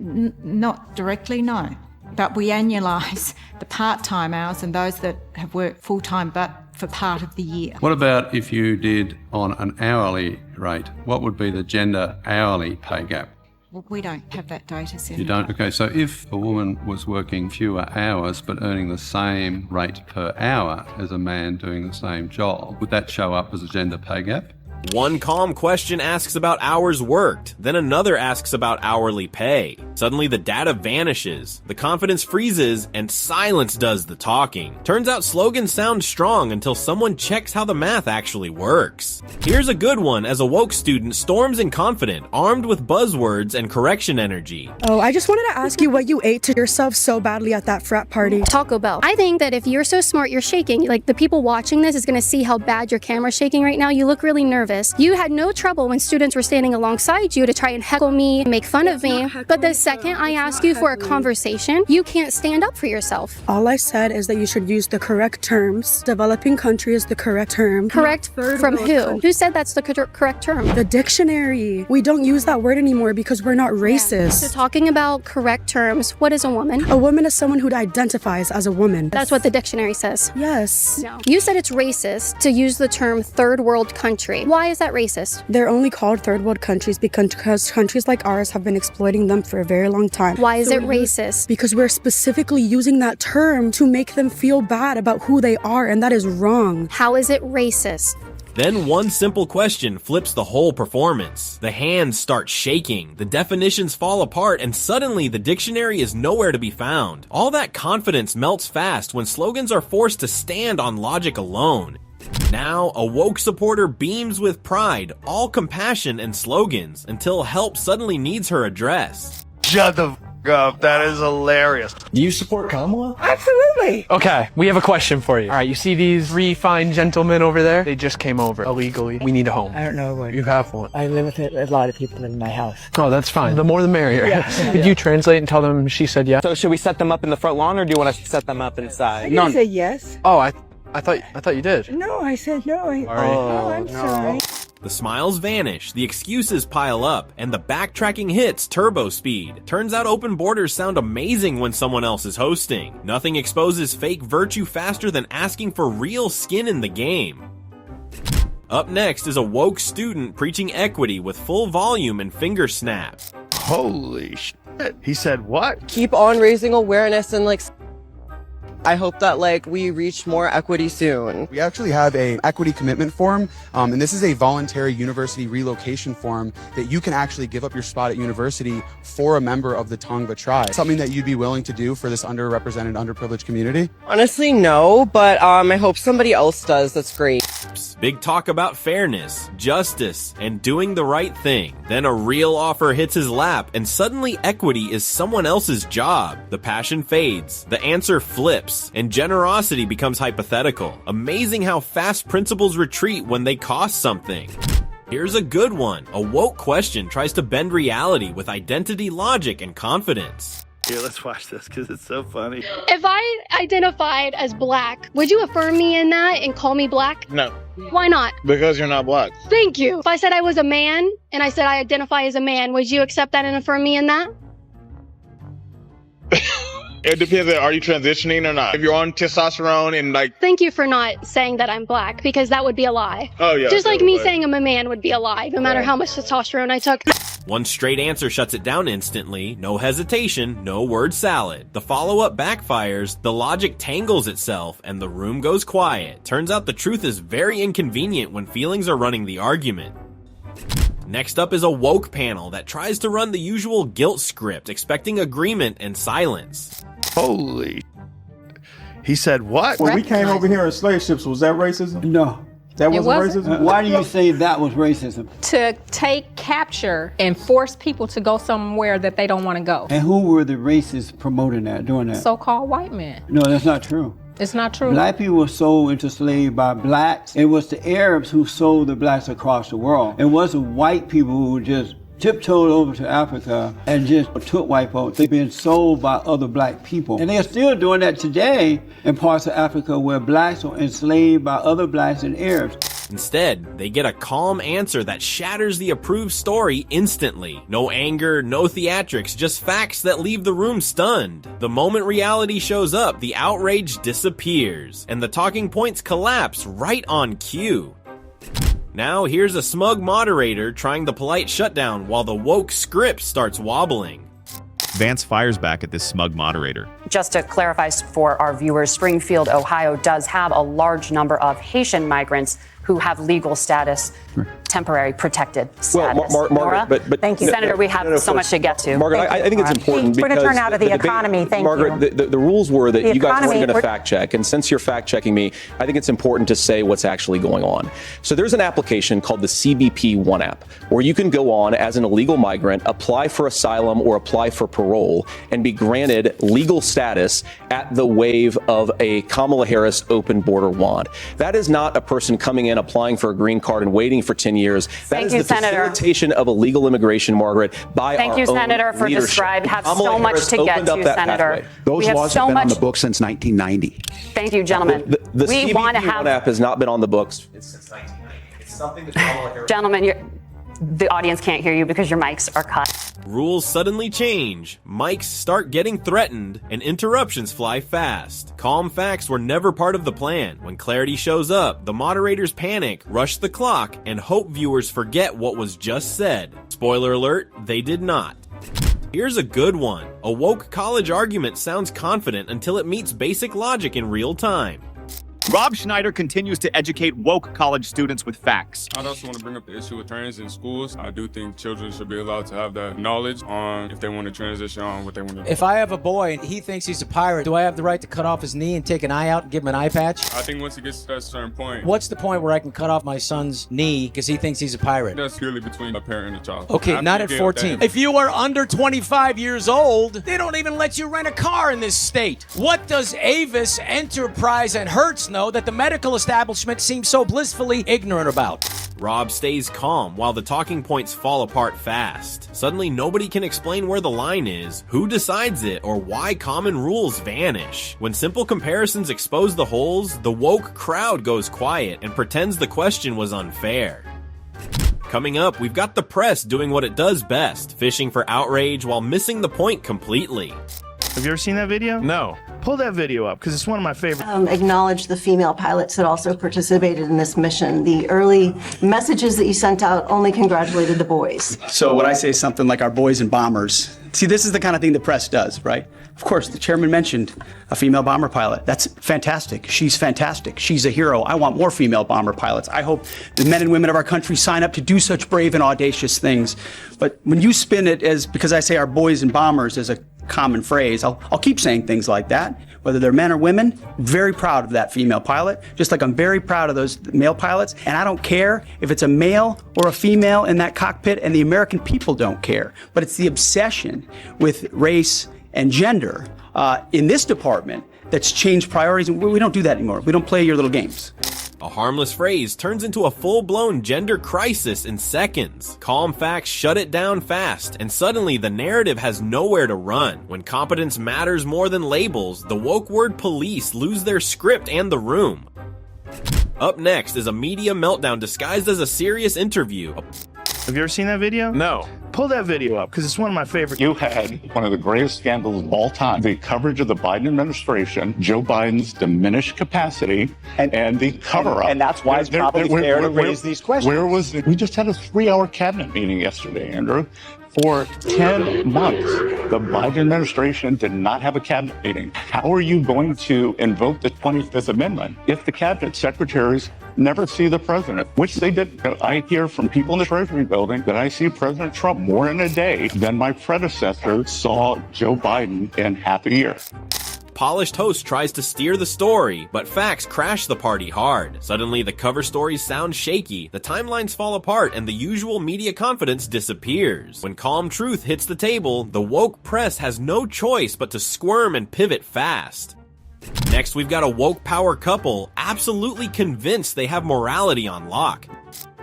Not directly, no. But we annualise the part-time hours and those that have worked full-time but for part of the year. What about if you did on an hourly rate? What would be the gender hourly pay gap? Well, we don't have that data set. You don't? Okay, so if a woman was working fewer hours but earning the same rate per hour as a man doing the same job, would that show up as a gender pay gap? One calm question asks about hours worked, then another asks about hourly pay. Suddenly the data vanishes, the confidence freezes, and silence does the talking. Turns out slogans sound strong until someone checks how the math actually works. Here's a good one as a woke student storms in confident, armed with buzzwords and correction energy. Oh, I just wanted to ask you what you ate to yourself so badly at that frat party. Taco Bell. I think that if you're so smart, you're shaking. The people watching this is going to see how bad your camera's shaking right now. You look really nervous. You had no trouble when students were standing alongside you to try and heckle me, make fun of me. But the second I ask you for a conversation, you can't stand up for yourself. All I said is that you should use the correct terms. Developing country is the correct term. Correct from who? Who said that's the correct term? The dictionary. We don't use that word anymore because we're not racist. So talking about correct terms, what is a woman? A woman is someone who identifies as a woman. That's what the dictionary says. Yes. No. You said it's racist to use the term third world country. Why is that racist? They're only called third world countries because countries like ours have been exploiting them for a very long time. Why is it racist? Because we're specifically using that term to make them feel bad about who they are, and that is wrong. How is it racist? Then one simple question flips the whole performance. The hands start shaking, the definitions fall apart, and suddenly the dictionary is nowhere to be found. All that confidence melts fast when slogans are forced to stand on logic alone. Now, a woke supporter beams with pride, all compassion and slogans, until help suddenly needs her address. Shut the up. That is hilarious. Do you support Kamala? Absolutely. Okay, we have a question for you. All right, you see these three fine gentlemen over there? They just came over illegally. We need a home. I don't know what. You have one. I live with a lot of people in my house. Oh, that's fine. The more the merrier. Yeah. Did you translate and tell them she said yes? So should we set them up in the front lawn, or do you want to set them up inside? I didn't say yes. Oh, I thought you did. No, I said no. I'm sorry. The smiles vanish, the excuses pile up, and the backtracking hits turbo speed. Turns out open borders sound amazing when someone else is hosting. Nothing exposes fake virtue faster than asking for real skin in the game. Up next is a woke student preaching equity with full volume and finger snap. Holy shit. He said what? Keep on raising awareness and I hope that we reach more equity soon. We actually have a equity commitment form, and this is a voluntary university relocation form that you can actually give up your spot at university for a member of the Tongva tribe. Something that you'd be willing to do for this underrepresented, underprivileged community? Honestly, no, but I hope somebody else does. That's great. Big talk about fairness, justice, and doing the right thing. Then a real offer hits his lap, and suddenly equity is someone else's job. The passion fades, the answer flips, and generosity becomes hypothetical. Amazing how fast principles retreat when they cost something. Here's a good one. A woke question tries to bend reality with identity, logic, and confidence. Here, let's watch this because it's so funny. If I identified as black, would you affirm me in that and call me black? No. Why not? Because you're not black. Thank you. If I said I was a man and I said I identify as a man, would you accept that and affirm me in that? It depends. Are you transitioning or not? If you're on testosterone and Thank you for not saying that I'm black, because that would be a lie. Oh, yeah. Just like me saying I'm a man would be a lie, no matter how much testosterone I took. One straight answer shuts it down instantly, no hesitation, no word salad. The follow-up backfires, the logic tangles itself, and the room goes quiet. Turns out the truth is very inconvenient when feelings are running the argument. Next up is a woke panel that tries to run the usual guilt script, expecting agreement and silence. Holy. He said what? When we came over here in slave ships, was that racism? No. That wasn't racism? Why do you say that was racism? To capture and force people to go somewhere that they don't want to go. And who were the racists promoting that, doing that? So-called white men. No, that's not true. It's not true. Black people were sold into slavery by blacks. It was the Arabs who sold the blacks across the world. It wasn't white people who just tiptoed over to Africa and just took white folks. They've been sold by other black people. And they're still doing that today in parts of Africa where blacks are enslaved by other blacks and Arabs. Instead, they get a calm answer that shatters the approved story instantly. No anger, no theatrics, just facts that leave the room stunned. The moment reality shows up, the outrage disappears, and the talking points collapse right on cue. Now here's a smug moderator trying the polite shutdown while the woke script starts wobbling. Vance fires back at this smug moderator. Just to clarify for our viewers, Springfield, Ohio does have a large number of Haitian migrants who have legal status, temporary protected status. Well, Margaret, but thank you, Senator. We have so much to get to. Margaret, I think it's important because we're going to turn out of the economy. Thank Margaret, you. The rules were that you guys weren't going to fact check, and since you're fact checking me, I think it's important to say what's actually going on. So there's an application called the CBP One app, where you can go on as an illegal migrant, apply for asylum or apply for parole, and be granted legal status at the wave of a Kamala Harris open border wand. That is not a person coming in, applying for a green card and waiting for 10 years. That is the facilitation of illegal immigration, Margaret, by our own leadership. Thank you, Senator, for describing. Have so much to get to, Senator. Those laws have been on the books since 1990. Thank you, gentlemen. The CBP One app has not been on the books since 1990. It's something that Kamala Harris... Gentlemen, the audience can't hear you because your mics are cut. Rules suddenly change, mics start getting threatened, and interruptions fly fast. Calm facts were never part of the plan. When clarity shows up, the moderators panic, rush the clock, and hope viewers forget what was just said. Spoiler alert, they did not. Here's a good one. A woke college argument sounds confident until it meets basic logic in real time. Rob Schneider continues to educate woke college students with facts. I also want to bring up the issue with trans in schools. I do think children should be allowed to have that knowledge on if they want to transition on what they want to do. If I have a boy and he thinks he's a pirate, do I have the right to cut off his knee and take an eye out and give him an eye patch? I think once it gets to that certain point. What's the point where I can cut off my son's knee because he thinks he's a pirate? That's purely between a parent and a child. Okay, not at 14. If you are under 25 years old, they don't even let you rent a car in this state. What does Avis, Enterprise, and Hertz know that the medical establishment seems so blissfully ignorant about? Rob stays calm while the talking points fall apart fast. Suddenly, nobody can explain where the line is, who decides it, or why common rules vanish. When simple comparisons expose the holes, the woke crowd goes quiet and pretends the question was unfair. Coming up, we've got the press doing what it does best, fishing for outrage while missing the point completely. Have you ever seen that video? No. Pull that video up, because it's one of my favorites. Acknowledge the female pilots that also participated in this mission. The early messages that you sent out only congratulated the boys. So when I say something like our boys and bombers, see, this is the kind of thing the press does, right? Of course, the chairman mentioned a female bomber pilot. That's fantastic. She's fantastic. She's a hero. I want more female bomber pilots. I hope the men and women of our country sign up to do such brave and audacious things. But when you spin it as, because I say our boys and bombers as a common phrase, I'll keep saying things like that, whether they're men or women. Very proud of that female pilot, just like I'm very proud of those male pilots. And I don't care if it's a male or a female in that cockpit, and the American people don't care. But it's the obsession with race and gender in this department that's changed priorities. And we don't do that anymore. We don't play your little games. A harmless phrase turns into a full-blown gender crisis in seconds. Calm facts shut it down fast, and suddenly the narrative has nowhere to run. When competence matters more than labels, the woke word police lose their script and the room. Up next is a media meltdown disguised as a serious interview. Have you ever seen that video? No. Pull that video up, because it's one of my favorites. You had one of the greatest scandals of all time. The coverage of the Biden administration, Joe Biden's diminished capacity, and the cover-up. And that's why it's probably fair to raise these questions. Where was it? We just had a 3-hour cabinet meeting yesterday, Andrew. For 10 months, the Biden administration did not have a cabinet meeting. How are you going to invoke the 25th Amendment if the cabinet secretaries never see the president, which they did? I hear from people in the Treasury building that I see President Trump more in a day than my predecessor saw Joe Biden in half a year. Polished host tries to steer the story, but facts crash the party hard. Suddenly, the cover stories sound shaky, the timelines fall apart, and the usual media confidence disappears. When calm truth hits the table, the woke press has no choice but to squirm and pivot fast. Next, we've got a woke power couple absolutely convinced they have morality on lock.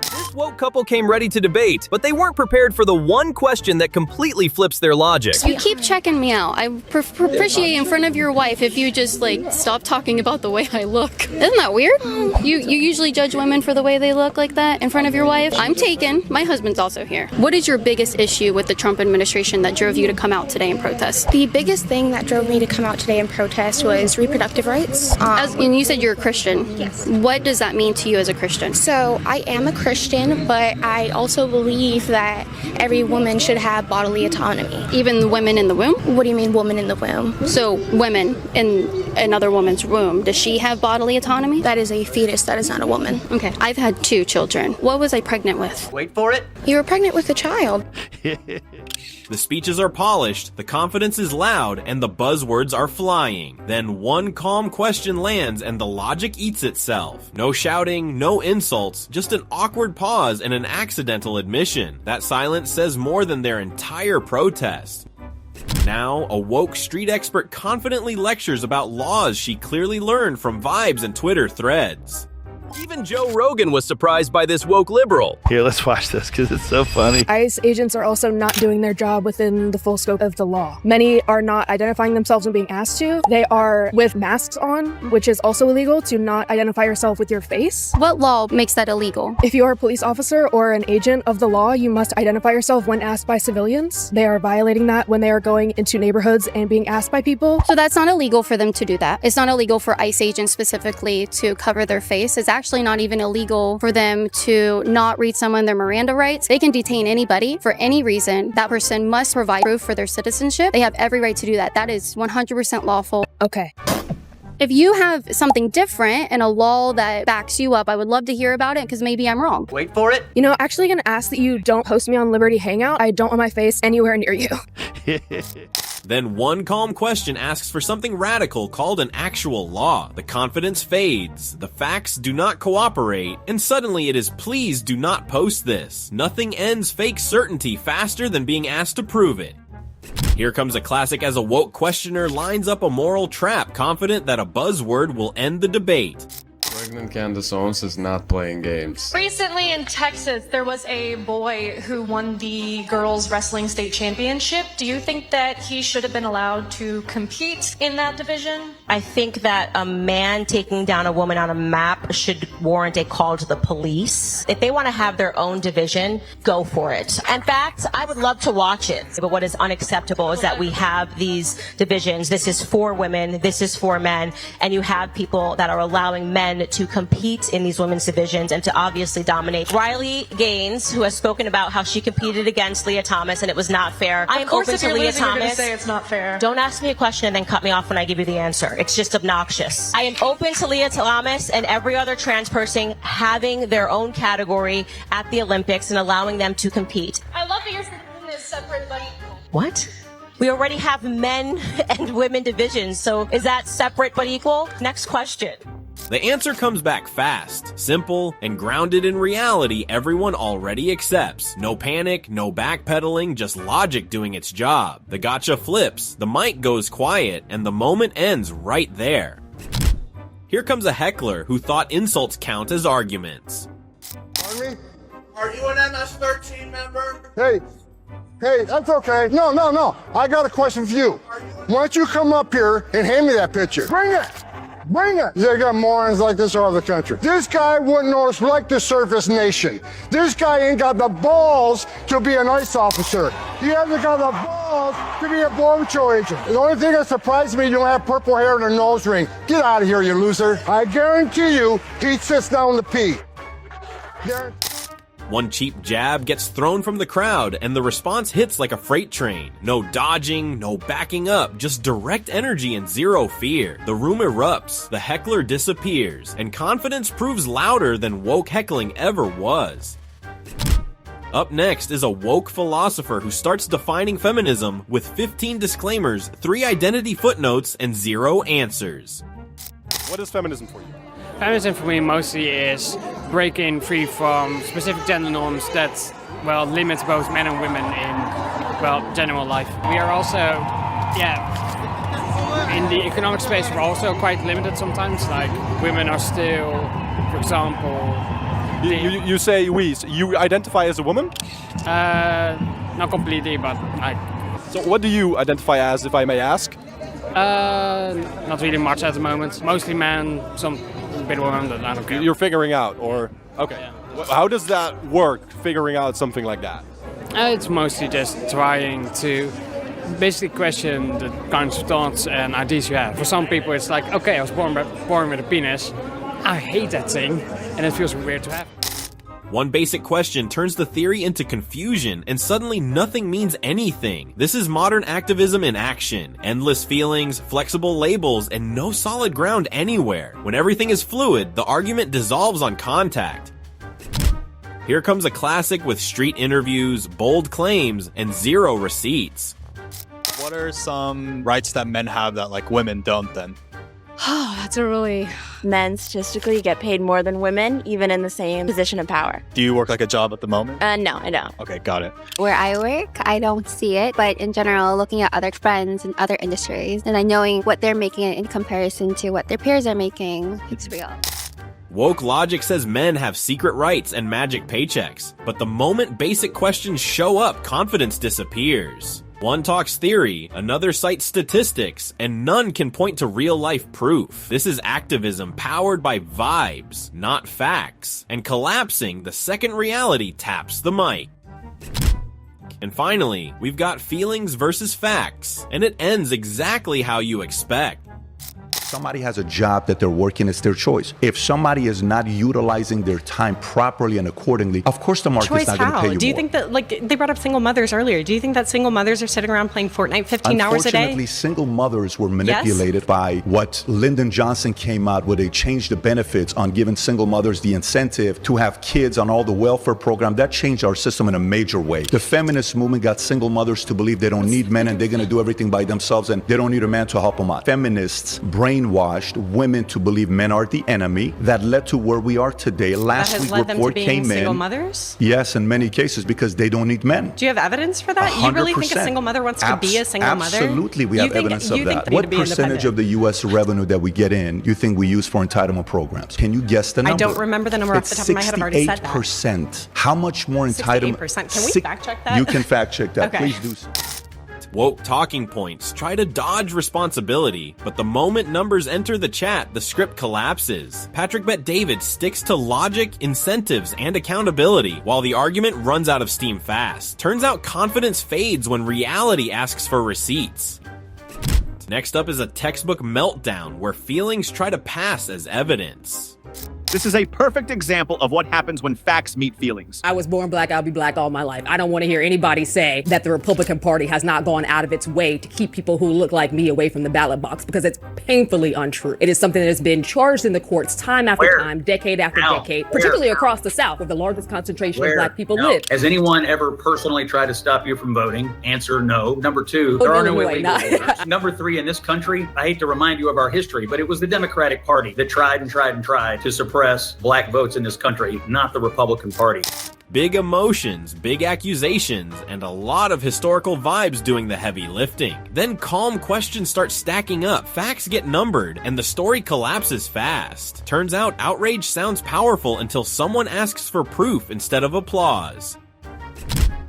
This woke couple came ready to debate, but they weren't prepared for the one question that completely flips their logic. You keep checking me out. I appreciate in front of your wife if you just stop talking about the way I look. Isn't that weird? You usually judge women for the way they look like that in front of your wife. I'm taken. My husband's also here. What is your biggest issue with the Trump administration that drove you to come out today and protest? The biggest thing that drove me to come out today and protest was reproductive rights. And you said you're a Christian. Yes. What does that mean to you as a Christian? So I am a Christian, but I also believe that every woman should have bodily autonomy. Even the women in the womb? What do you mean, woman in the womb? So women in another woman's womb, does she have bodily autonomy? That is a fetus, that is not a woman. Okay, I've had 2 children. What was I pregnant with? Wait for it. You were pregnant with a child. The speeches are polished, the confidence is loud, and the buzzwords are flying. Then one calm question lands and the logic eats itself. No shouting, no insults, just an awkward pause and an accidental admission. That silence says more than their entire protest. Now, a woke street expert confidently lectures about laws she clearly learned from vibes and Twitter threads. Even Joe Rogan was surprised by this woke liberal. Here, let's watch this because it's so funny. ICE agents are also not doing their job within the full scope of the law. Many are not identifying themselves when being asked to. They are with masks on, which is also illegal, to not identify yourself with your face. What law makes that illegal? If you are a police officer or an agent of the law, you must identify yourself when asked by civilians. They are violating that when they are going into neighborhoods and being asked by people. So that's not illegal for them to do that. It's not illegal for ICE agents specifically to cover their face. It's actually not even illegal for them to not read someone their Miranda rights. They can detain anybody for any reason. That person must provide proof for their citizenship. They have every right to do that. That is 100% lawful. Okay. If you have something different and a law that backs you up, I would love to hear about it because maybe I'm wrong. Wait for it. You know, actually gonna ask that you don't post me on Liberty Hangout. I don't want my face anywhere near you. Then one calm question asks for something radical called an actual law. The confidence fades, the facts do not cooperate, and suddenly it is please do not post this. Nothing ends fake certainty faster than being asked to prove it. Here comes a classic as a woke questioner lines up a moral trap, confident that a buzzword will end the debate. Pregnant Candace Owens is not playing games. Recently in Texas, there was a boy who won the girls wrestling state championship. Do you think that he should have been allowed to compete in that division? I think that a man taking down a woman on a map should warrant a call to the police. If they want to have their own division, go for it. In fact, I would love to watch it. But what is unacceptable is that we have these divisions. This is for women, this is for men, and you have people that are allowing men to compete in these women's divisions and to obviously dominate. Riley Gaines, who has spoken about how she competed against Leah Thomas and it was not fair. I am open to Leah Thomas. Say it's not fair. Don't ask me a question and then cut me off when I give you the answer. It's just obnoxious. I am open to Leah Thomas and every other trans person having their own category at the Olympics and allowing them to compete. I love that you're saying this separate but equal. What? We already have men and women divisions, so is that separate but equal? Next question. The answer comes back fast, simple, and grounded in reality everyone already accepts. No panic, no backpedaling, just logic doing its job. The gotcha flips, the mic goes quiet, and the moment ends right there. Here comes a heckler who thought insults count as arguments. Pardon me? Are you an MS-13 member? Hey, that's okay. No. I got a question for you. Why don't you come up here and hand me that picture? Bring it! They got morons like this all over the country. This guy wouldn't like the surface nation. This guy ain't got the balls to be an ICE officer. He hasn't got the balls to be a Border Patrol agent. The only thing that surprised me, you don't have purple hair and a nose ring. Get out of here, you loser. I guarantee you, he sits down to pee. One cheap jab gets thrown from the crowd, and the response hits like a freight train. No dodging, no backing up, just direct energy and zero fear. The room erupts, the heckler disappears, and confidence proves louder than woke heckling ever was. Up next is a woke philosopher who starts defining feminism with 15 disclaimers, 3 identity footnotes, and 0 answers. What is feminism for you? Feminism for me mostly is breaking free from specific gender norms that, limit both men and women in, general life. We are also, in the economic space, we're also quite limited sometimes. Like, women are still, for example... You say we. So you identify as a woman? Not completely, but like... So what do you identify as, if I may ask? Not really much at the moment. Mostly men, some bit of women, that I don't care. You're figuring out, or... Okay. Yeah. How does that work, figuring out something like that? It's mostly just trying to basically question the kinds of thoughts and ideas you have. For some people, it's like, okay, I was born with a penis. I hate that thing, and it feels weird to have. One basic question turns the theory into confusion, and suddenly nothing means anything. This is modern activism in action. Endless feelings, flexible labels, and no solid ground anywhere. When everything is fluid, the argument dissolves on contact. Here comes a classic with street interviews, bold claims, and 0 receipts. What are some rights that men have that, like, women don't then? Oh, that's a really... Men statistically get paid more than women, even in the same position of power. Do you work like a job at the moment? No, I don't. Okay, got it. Where I work, I don't see it, but in general, looking at other friends in other industries, and I knowing what they're making in comparison to what their peers are making, it's real. Woke logic says men have secret rights and magic paychecks, but the moment basic questions show up, confidence disappears. One talks theory, another cites statistics, and none can point to real-life proof. This is activism powered by vibes, not facts. And collapsing, the second reality taps the mic. And finally, we've got feelings versus facts, and it ends exactly how you expect. Somebody has a job that they're working, it's their choice. If somebody is not utilizing their time properly and accordingly, of course the market's Choice not going to how? pay you Do you more. think that, like, they brought up single mothers earlier. Do you think that single mothers are sitting around playing Fortnite 15 hours a day? Unfortunately, single mothers were manipulated by what Lyndon Johnson came out with. They changed the benefits on giving single mothers the incentive to have kids on all the welfare program. That changed our system in a major way. The feminist movement got single mothers to believe they don't need men and they're going to do everything by themselves and they don't need a man to help them out. Feminists brainwashed women to believe men are the enemy. That led to where we are today. Last week report came in. Single mothers? Yes, in many cases because they don't need men. Do you have evidence for that? 100%. You really think a single mother wants to be a single mother? Absolutely, we have evidence of that. What percentage of the U.S. revenue that we get in you think we use for entitlement programs? Can you guess the number? I don't remember the number off the top of my head. I've already said that. 68%. How much more entitlement? 68%. Can we fact check that? You can fact check that. Okay. Please do so. Woke talking points try to dodge responsibility, but the moment numbers enter the chat, the script collapses. Patrick Bet-David sticks to logic, incentives, and accountability, while the argument runs out of steam fast. Turns out confidence fades when reality asks for receipts. Next up is a textbook meltdown where feelings try to pass as evidence. This is a perfect example of what happens when facts meet feelings. I was born black, I'll be black all my life. I don't want to hear anybody say that the Republican Party has not gone out of its way to keep people who look like me away from the ballot box, because it's painfully untrue. It is something that has been charged in the courts time after time, decade after decade, particularly across the South, where the largest concentration of black people live. Has anyone ever personally tried to stop you from voting? Answer, no. Number two, there are no illegal voters. Number three, in this country, I hate to remind you of our history, but it was the Democratic Party that tried to suppress black votes in this country, not the Republican Party. Big emotions, big accusations, and a lot of historical vibes doing the heavy lifting. Then calm questions start stacking up, facts get numbered, and the story collapses fast. Turns out outrage sounds powerful until someone asks for proof instead of applause.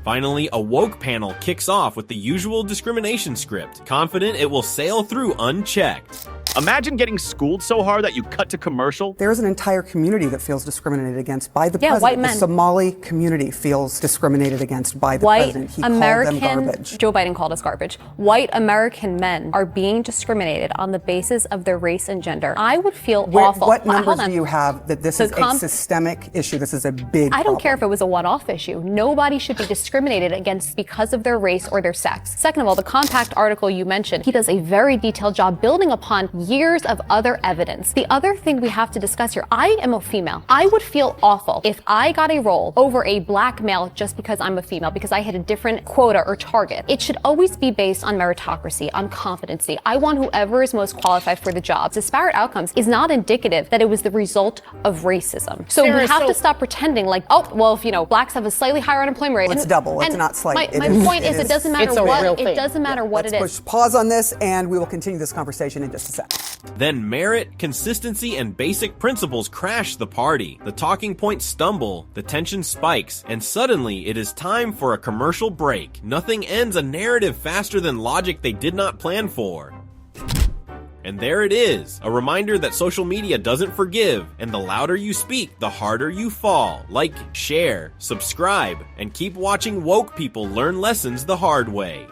Finally, a woke panel kicks off with the usual discrimination script, confident it will sail through unchecked. Imagine getting schooled so hard that you cut to commercial. There's an entire community that feels discriminated against by the president. White men. The Somali community feels discriminated against by the president. He American, called them garbage. Joe Biden called us garbage. White American men are being discriminated on the basis of their race and gender. I would feel awful. What numbers do you have that this is a systemic issue? This is a big I don't care if it was a one-off issue. Nobody should be discriminated against because of their race or their sex. Second of all, the Compact article you mentioned, he does a very detailed job building upon years of other evidence. The other thing we have to discuss here, I am a female. I would feel awful if I got a role over a black male just because I'm a female, because I hit a different quota or target. It should always be based on meritocracy, on competency. I want whoever is most qualified for the job. Disparate outcomes is not indicative that it was the result of racism. So we have to stop pretending like, oh, well, if blacks have a slightly higher unemployment rate. It's double. It's not slight. My point is, it doesn't matter what it doesn't matter what it is. Let's push pause on this, and we will continue this conversation in just a sec. Then merit, consistency, and basic principles crash the party. The talking points stumble, the tension spikes, and suddenly it is time for a commercial break. Nothing ends a narrative faster than logic they did not plan for. And there it is, a reminder that social media doesn't forgive, and the louder you speak, the harder you fall. Like, share, subscribe, and keep watching woke people learn lessons the hard way.